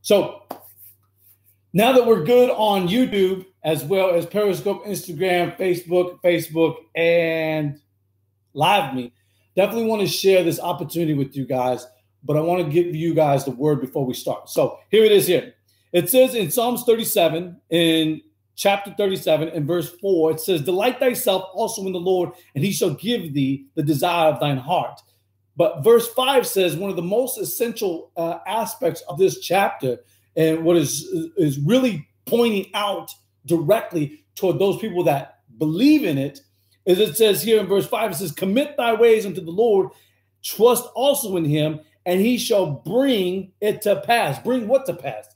So now that we're good on YouTube, as well as Periscope, Instagram, Facebook, and LiveMe, definitely want to share this opportunity with you guys, but I want to give you guys the word before we start. So here it is here. It says in Psalms 37, in chapter 37, in verse 4, it says, delight thyself also in the Lord, and he shall give thee the desire of thine heart. But verse 5 says one of the most essential aspects of this chapter, and what is really pointing out directly toward those people that believe in it, is it says here in verse 5, it says, commit thy ways unto the Lord, trust also in him, and he shall bring it to pass. Bring what to pass?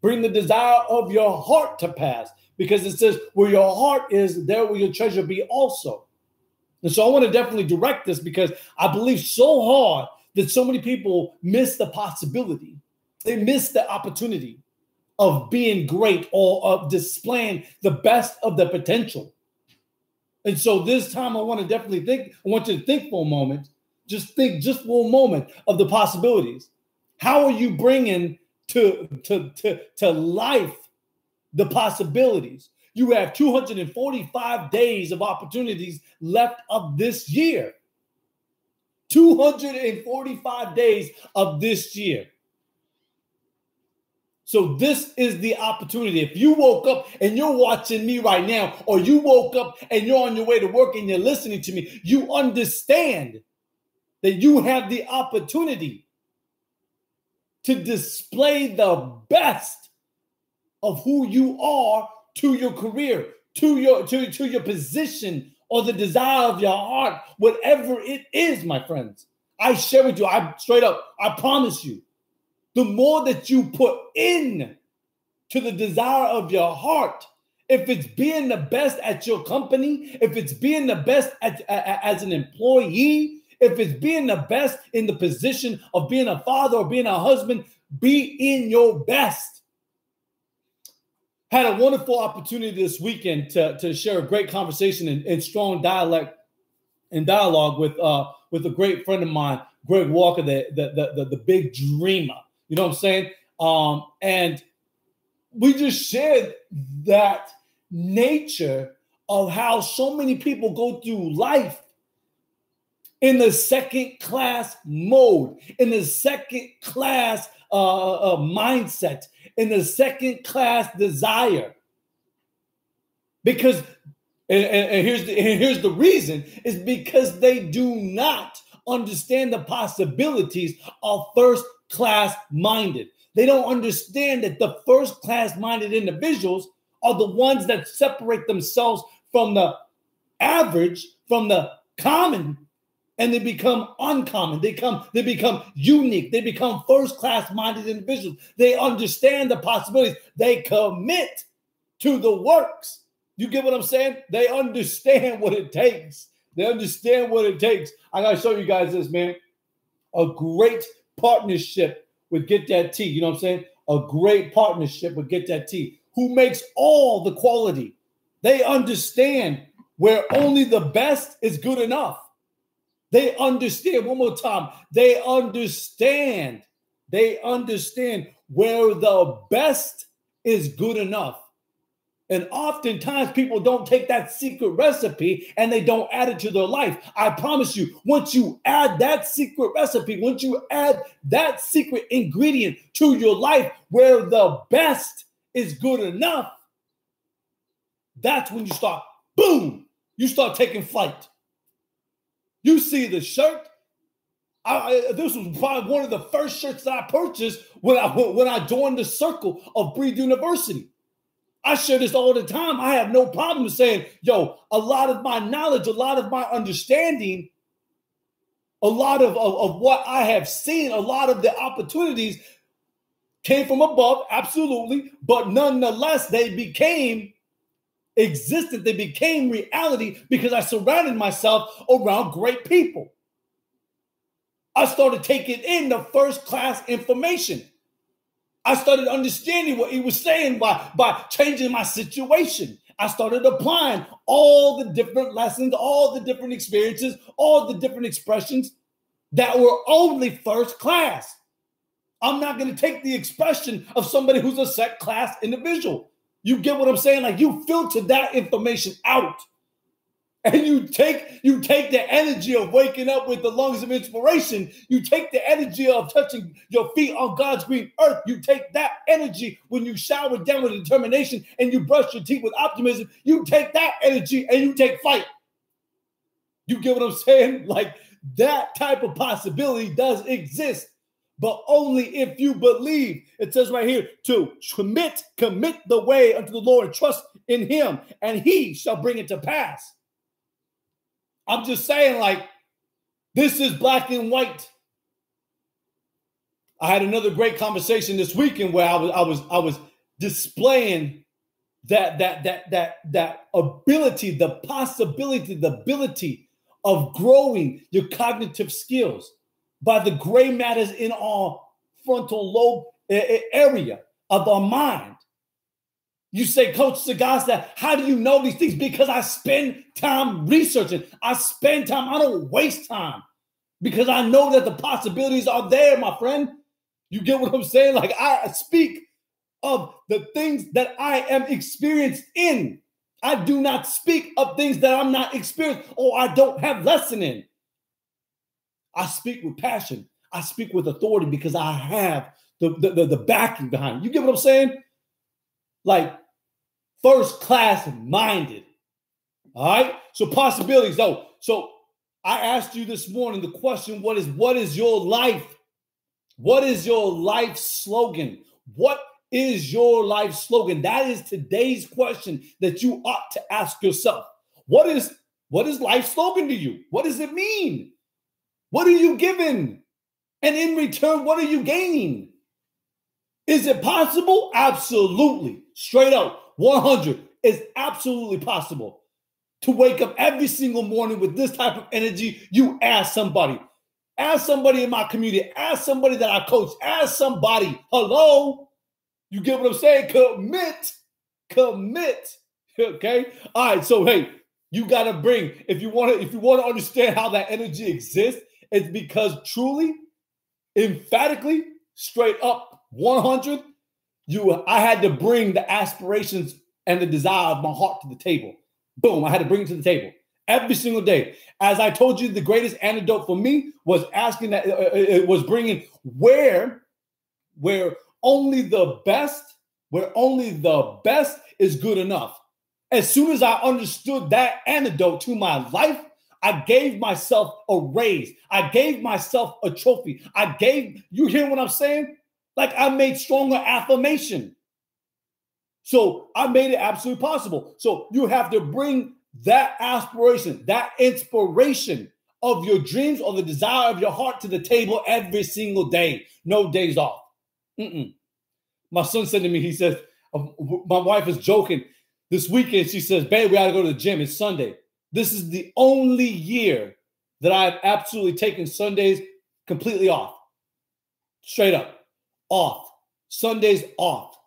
Bring the desire of your heart to pass. Because it says, where your heart is, there will your treasure be also. And so I want to definitely direct this, because I believe so hard that so many people miss the possibility. They miss the opportunity of being great, or of displaying the best of their potential. And so this time I want to definitely think, I want you to think for a moment, just think just for a moment of the possibilities. How are you bringing to life the possibilities? You have 245 days of opportunities left of this year. 245 days of this year. So this is the opportunity. If you woke up and you're watching me right now, or you woke up and you're on your way to work and you're listening to me, you understand that you have the opportunity to display the best of who you are to your career, to your position, or the desire of your heart, whatever it is, my friends. I share with you, I straight up, I promise you, the more that you put in to the desire of your heart, if it's being the best at your company, if it's being the best as an employee, if it's being the best in the position of being a father or being a husband, be in your best. Had a wonderful opportunity this weekend to share a great conversation in strong dialogue with a great friend of mine, Greg Walker, the big dreamer. You know what I'm saying? And we just shared that nature of how so many people go through life in the second class mode, in the second class mindset, in the second class desire. Because, and here's the reason, is because they do not understand the possibilities of first class minded. They don't understand that the first class minded individuals are the ones that separate themselves from the average, from the common, and they become uncommon. They become unique. They become first class minded individuals. They understand the possibilities. They commit to the works. You get what I'm saying? They understand what it takes. They understand what it takes. I got to show you guys this, man. A great partnership with Get That Tea. You know what I'm saying? A great partnership with Get That Tea, who makes all the quality. They understand where only the best is good enough. They understand, one more time, they understand where the best is good enough. And oftentimes people don't take that secret recipe and they don't add it to their life. I promise you, once you add that secret recipe, once you add that secret ingredient to your life where the best is good enough, that's when you start, boom, you start taking flight. You see the shirt. This was probably one of the first shirts that I purchased when I joined the circle of Breathe University. I share this all the time. I have no problem saying, yo, a lot of my knowledge, a lot of my understanding, a lot of what I have seen, a lot of the opportunities came from above, absolutely. But nonetheless, they became existent. They became reality because I surrounded myself around great people. I started taking in the first class information. I started understanding what he was saying by changing my situation. I started applying all the different lessons, all the different experiences, all the different expressions that were only first class. I'm not going to take the expression of somebody who's a set class individual. You get what I'm saying? Like, you filter that information out. And you take the energy of waking up with the lungs of inspiration. You take the energy of touching your feet on God's green earth. You take that energy when you shower down with determination and you brush your teeth with optimism. You take that energy and you take flight. You get what I'm saying? Like, that type of possibility does exist, but only if you believe. It says right here to commit the way unto the Lord and trust in him, and he shall bring it to pass. I'm just saying, like, this is black and white. I had another great conversation this weekend where I was displaying that ability, the possibility, the ability of growing your cognitive skills by the gray matters in our frontal lobe area of our mind. You say, Coach Sagasta, how do you know these things? Because I spend time researching. I spend time. I don't waste time because I know that the possibilities are there, my friend. You get what I'm saying? Like, I speak of the things that I am experienced in. I do not speak of things that I'm not experienced or I don't have lesson in. I speak with passion. I speak with authority because I have the backing behind it. You get what I'm saying? Like, first class minded. All right. So possibilities though. So I asked you this morning the question, what is your life? What is your life slogan? What is your life slogan? That is today's question that you ought to ask yourself. What is life slogan to you? What does it mean? What are you given? And in return, what are you gaining? Is it possible? Absolutely. Straight up. 100 is absolutely possible to wake up every single morning with this type of energy. You ask somebody in my community, ask somebody that I coach, ask somebody, hello, you get what I'm saying? Commit. Okay. All right. So, hey, you got to bring, if you want to understand how that energy exists, it's because truly, emphatically, straight up 100, I had to bring the aspirations and the desire of my heart to the table. Boom, I had to bring it to the table every single day. As I told you, the greatest antidote for me was asking that it was bringing where only the best is good enough. As soon as I understood that antidote to my life, I gave myself a raise. I gave myself a trophy. You hear what I'm saying? Like, I made stronger affirmation. So I made it absolutely possible. So you have to bring that aspiration, that inspiration of your dreams or the desire of your heart to the table every single day. No days off. My son said to me, he says, my wife is joking. This weekend, she says, babe, we got to go to the gym. It's Sunday. This is the only year that I've absolutely taken Sundays completely off. Straight up. Off. Sundays off.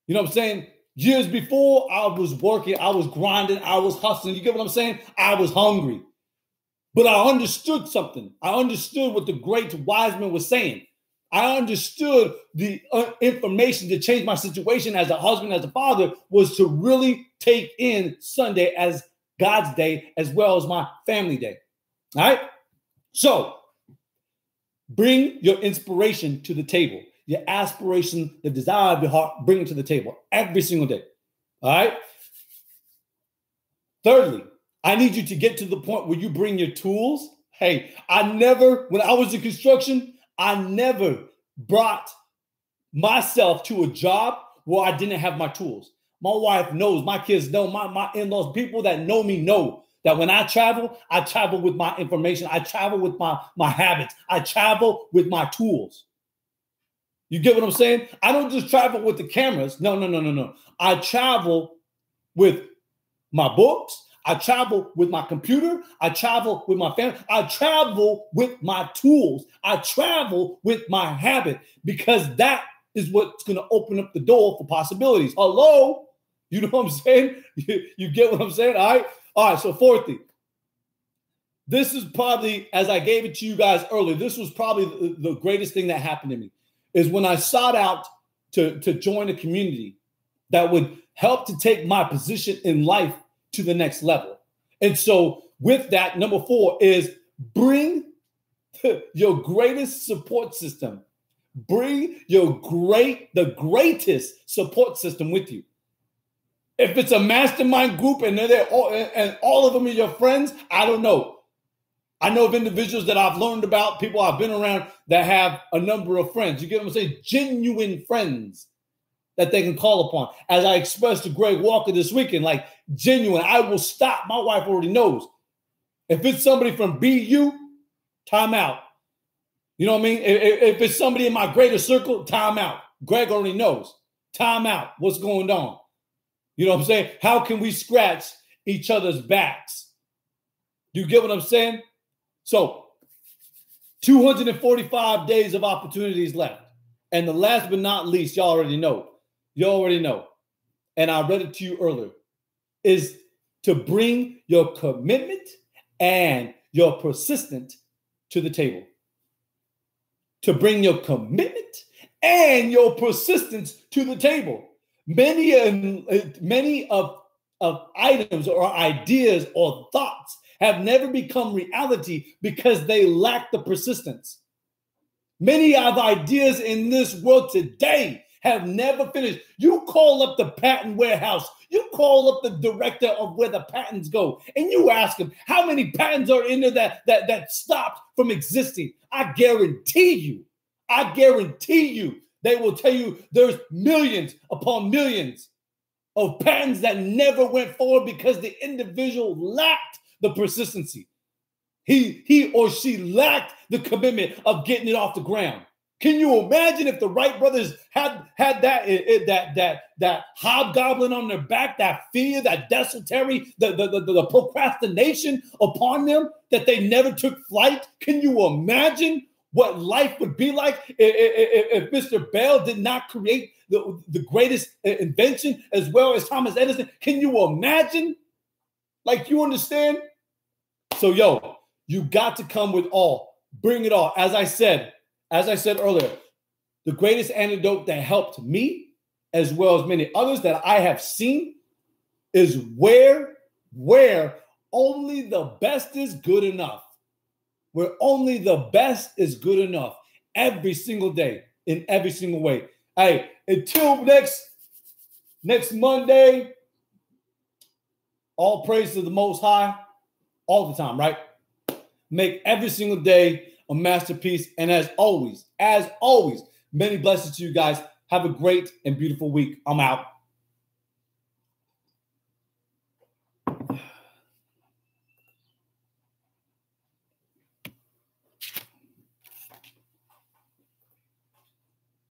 You know what I'm saying? Years before, I was working, I was grinding, I was hustling. You get what I'm saying? I was hungry. But I understood something. I understood what the great wise man was saying. I understood the information to change my situation as a husband, as a father, was to really take in Sunday as God's day as well as my family day. All right? So, bring your inspiration to the table. Your aspiration, the desire of your heart, bring it to the table every single day. All right? Thirdly, I need you to get to the point where you bring your tools. Hey, when I was in construction, I never brought myself to a job where I didn't have my tools. My wife knows, my kids know, my in-laws, people that know me know that when I travel with my information. I travel with my habits. I travel with my tools. You get what I'm saying? I don't just travel with the cameras. No. I travel with my books. I travel with my computer. I travel with my family. I travel with my tools. I travel with my habit because that is what's going to open up the door for possibilities. Hello? You know what I'm saying? You get what I'm saying? All right. So fourthly, this is probably, as I gave it to you guys earlier, this was probably the greatest thing that happened to me. is when I sought out to join a community that would help to take my position in life to the next level. And so with that, number 4 is bring your greatest support system. Bring the greatest support system with you. If it's a mastermind group and all of them are your friends, I don't know. I know of individuals that I've learned about, people I've been around that have a number of friends. You get what I'm saying? Genuine friends that they can call upon. As I expressed to Greg Walker this weekend, like genuine, I will stop. My wife already knows. If it's somebody from BU, time out. You know what I mean? If it's somebody in my greater circle, time out. Greg already knows. Time out. What's going on? You know what I'm saying? How can we scratch each other's backs? Do you get what I'm saying? So 245 days of opportunities left. And the last but not least, y'all already know. You already know. And I read it to you earlier, is to bring your commitment and your persistence to the table. To bring your commitment and your persistence to the table. Many of items or ideas or thoughts have never become reality because they lack the persistence. Many of ideas in this world today have never finished. You call up the patent warehouse, you call up the director of where the patents go, and you ask them how many patents are in there that stopped from existing. I guarantee you, they will tell you there's millions upon millions of patents that never went forward because the individual lacked the persistency. He or she lacked the commitment of getting it off the ground. Can you imagine if the Wright brothers had that hobgoblin on their back, that fear, that dysentery, the procrastination upon them, that they never took flight? Can you imagine what life would be like if Mr. Bell did not create the greatest invention as well as Thomas Edison? Can you imagine? Like, you understand? So, you got to come with all. Bring it all. As I said earlier, the greatest antidote that helped me, as well as many others that I have seen, is where only the best is good enough. Where only the best is good enough every single day, in every single way. Hey, until next Monday, all praise to the Most High, all the time, right? Make every single day a masterpiece. And as always, many blessings to you guys. Have a great and beautiful week. I'm out.